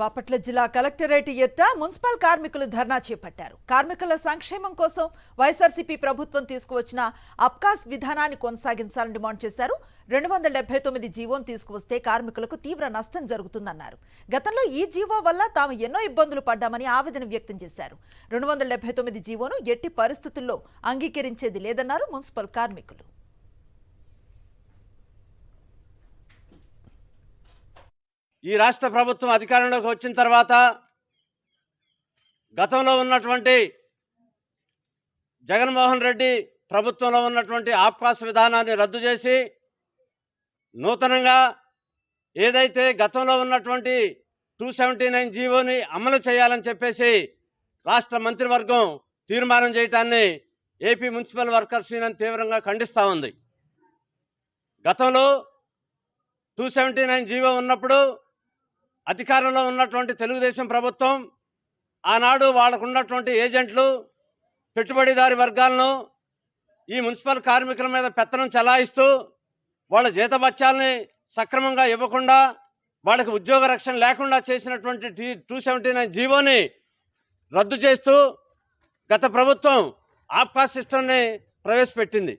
బాపట్ల జిల్లా కలెక్టరేట్ ఎత్త మున్సిపల్ కార్మికులు ధర్నా చేపట్టారు. కార్మికుల సంక్షేమం కోసం వైఎస్ఆర్సీపీ ప్రభుత్వం తీసుకువచ్చిన అబ్కాస్ విధానాన్ని కొనసాగించాలని డిమాండ్ చేశారు. 279 జీవోను తీసుకువస్తే కార్మికులకు తీవ్ర నష్టం జరుగుతుందన్నారు. గతంలో ఈ జీవో వల్ల తాము ఎన్నో ఇబ్బందులు పడ్డామని ఆవేదన వ్యక్తం చేశారు. 279 జీవోను ఎట్టి పరిస్థితుల్లో అంగీకరించేది లేదన్నారు మున్సిపల్ కార్మికులు. ఈ రాష్ట్ర ప్రభుత్వం అధికారంలోకి వచ్చిన తర్వాత గతంలో ఉన్నటువంటి జగన్మోహన్ రెడ్డి ప్రభుత్వంలో ఉన్నటువంటి ఆబ్కాస్ విధానాన్ని రద్దు చేసి నూతనంగా ఏదైతే గతంలో ఉన్నటువంటి 279 జీవోని అమలు చేయాలని చెప్పేసి రాష్ట్ర మంత్రివర్గం తీర్మానం చేయటాన్ని ఏపీ మున్సిపల్ వర్కర్స్ యూనియన్ తీవ్రంగా ఖండిస్తూ ఉంది. గతంలో 279 జీవో ఉన్నప్పుడు అధికారంలో ఉన్నటువంటి తెలుగుదేశం ప్రభుత్వం ఆనాడు వాళ్ళకు ఉన్నటువంటి ఏజెంట్లు పెట్టుబడిదారి వర్గాలను ఈ మున్సిపల్ కార్మికుల మీద పెత్తనం చెలాయిస్తూ వాళ్ళ జీతభత్యాలని సక్రమంగా ఇవ్వకుండా వాళ్ళకి ఉద్యోగ రక్షణ లేకుండా చేసినటువంటి 279 జీవోని రద్దు చేస్తూ గత ప్రభుత్వం ఆబ్కాస్ సిస్టమ్ని ప్రవేశపెట్టింది.